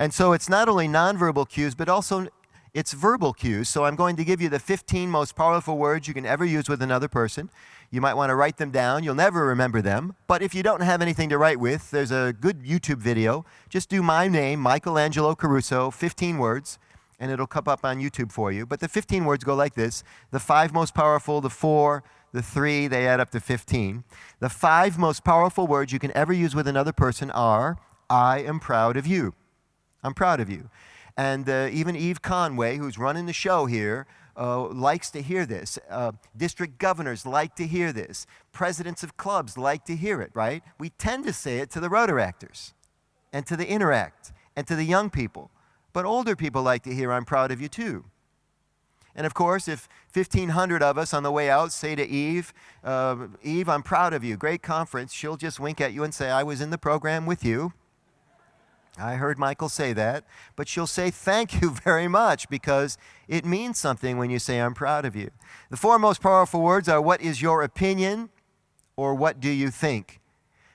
And so it's not only nonverbal cues, but also it's verbal cues. So I'm going to give you the 15 most powerful words you can ever use with another person. You might want to write them down. You'll never remember them. But if you don't have anything to write with, there's a good YouTube video. Just do my name, Angelo Caruso, 15 words, and it'll come up on YouTube for you. But the 15 words go like this. The 5 most powerful, the 4, the 3, they add up to 15. The 5 most powerful words you can ever use with another person are, I am proud of you. I'm proud of you. And even Eve Conway, who's running the show here, likes to hear this. District governors like to hear this. Presidents of clubs like to hear it, right? We tend to say it to the Rotaractors and to the Interact and to the young people. But older people like to hear, I'm proud of you too. And of course, if 1,500 of us on the way out say to Eve, Eve, I'm proud of you, great conference, she'll just wink at you and say, I was in the program with you. I heard Michael say that, but she'll say thank you very much because it means something when you say I'm proud of you. The 4 most powerful words are what is your opinion or what do you think?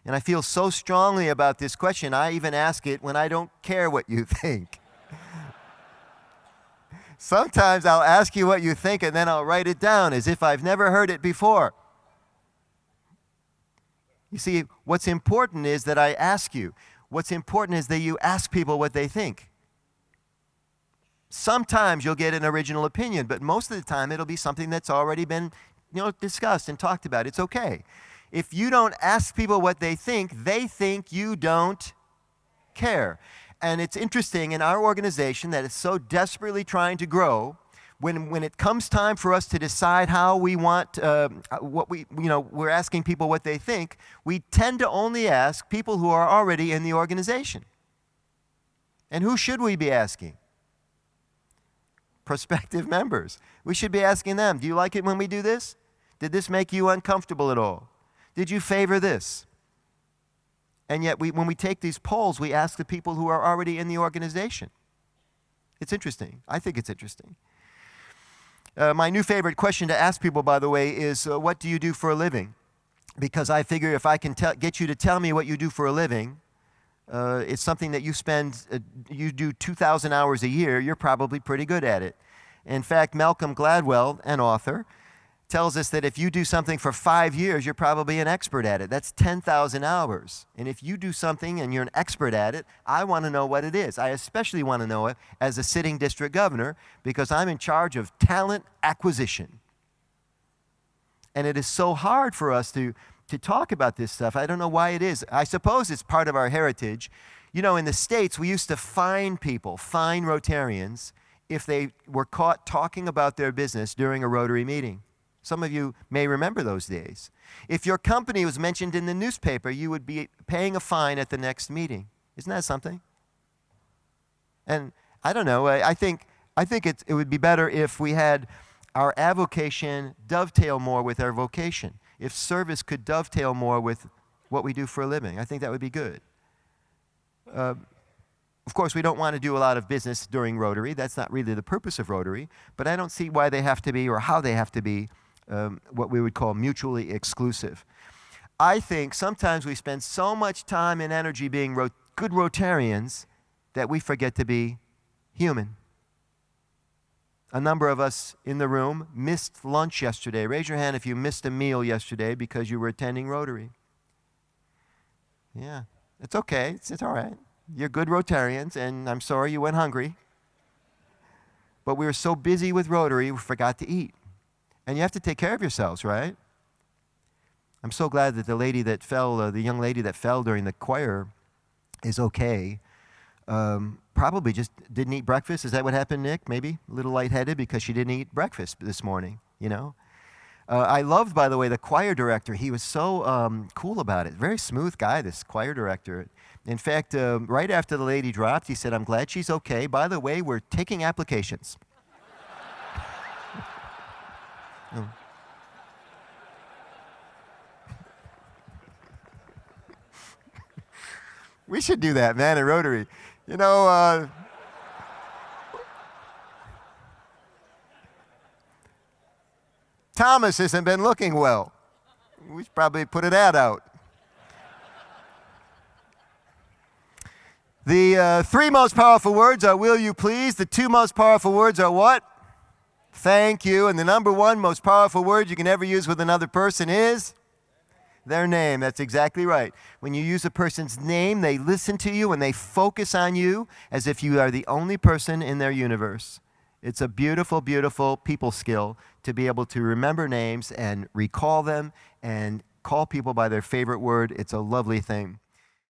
And I feel so strongly about this question, I even ask it when I don't care what you think. Sometimes I'll ask you what you think and then I'll write it down as if I've never heard it before. You see, what's important is that I ask you. What's important is that you ask people what they think. Sometimes you'll get an original opinion, but most of the time it'll be something that's already been, discussed and talked about. It's okay. If you don't ask people what they think you don't care. And it's interesting in our organization that is so desperately trying to grow, when it comes time for us to decide how we want, we're asking people what they think, we tend to only ask people who are already in the organization. And who should we be asking? Prospective members. We should be asking them, do you like it when we do this? Did this make you uncomfortable at all? Did you favor this? And yet, when we take these polls, we ask the people who are already in the organization. It's interesting. I think it's interesting. My new favorite question to ask people, by the way, is what do you do for a living? Because I figure if I can get you to tell me what you do for a living, it's something that you do 2,000 hours a year, you're probably pretty good at it. In fact, Malcolm Gladwell, an author, tells us that if you do something for 5 years, you're probably an expert at it. That's 10,000 hours. And if you do something and you're an expert at it, I want to know what it is. I especially want to know it as a sitting district governor because I'm in charge of talent acquisition. And it is so hard for us to talk about this stuff. I don't know why it is. I suppose it's part of our heritage. In the States, we used to fine Rotarians, if they were caught talking about their business during a Rotary meeting. Some of you may remember those days. If your company was mentioned in the newspaper, you would be paying a fine at the next meeting. Isn't that something? And I don't know, I think it would be better if we had our avocation dovetail more with our vocation. If service could dovetail more with what we do for a living, I think that would be good. Of course, we don't want to do a lot of business during Rotary. That's not really the purpose of Rotary. But I don't see why they have to be or how they have to be what we would call mutually exclusive. I think sometimes we spend so much time and energy being good Rotarians that we forget to be human. A number of us in the room missed lunch yesterday. Raise your hand if you missed a meal yesterday because you were attending Rotary. Yeah, it's okay. It's all right. You're good Rotarians, and I'm sorry you went hungry. But we were so busy with Rotary, we forgot to eat. And you have to take care of yourselves, right? I'm so glad that the young lady that fell during the choir is okay. Probably just didn't eat breakfast. Is that what happened, Nick? Maybe a little lightheaded because she didn't eat breakfast this morning, I loved, by the way, the choir director. He was so cool about it. Very smooth guy, this choir director. In fact, right after the lady dropped, he said, I'm glad she's okay. By the way, we're taking applications. We should do that, man, at Rotary. Thomas hasn't been looking well. We should probably put an ad out. The three most powerful words are will you please. The two most powerful words are what? Thank you. And the number one most powerful word you can ever use with another person is their name. That's exactly right. When you use a person's name, they listen to you and they focus on you as if you are the only person in their universe. It's a beautiful, beautiful people skill to be able to remember names and recall them and call people by their favorite word. It's a lovely thing.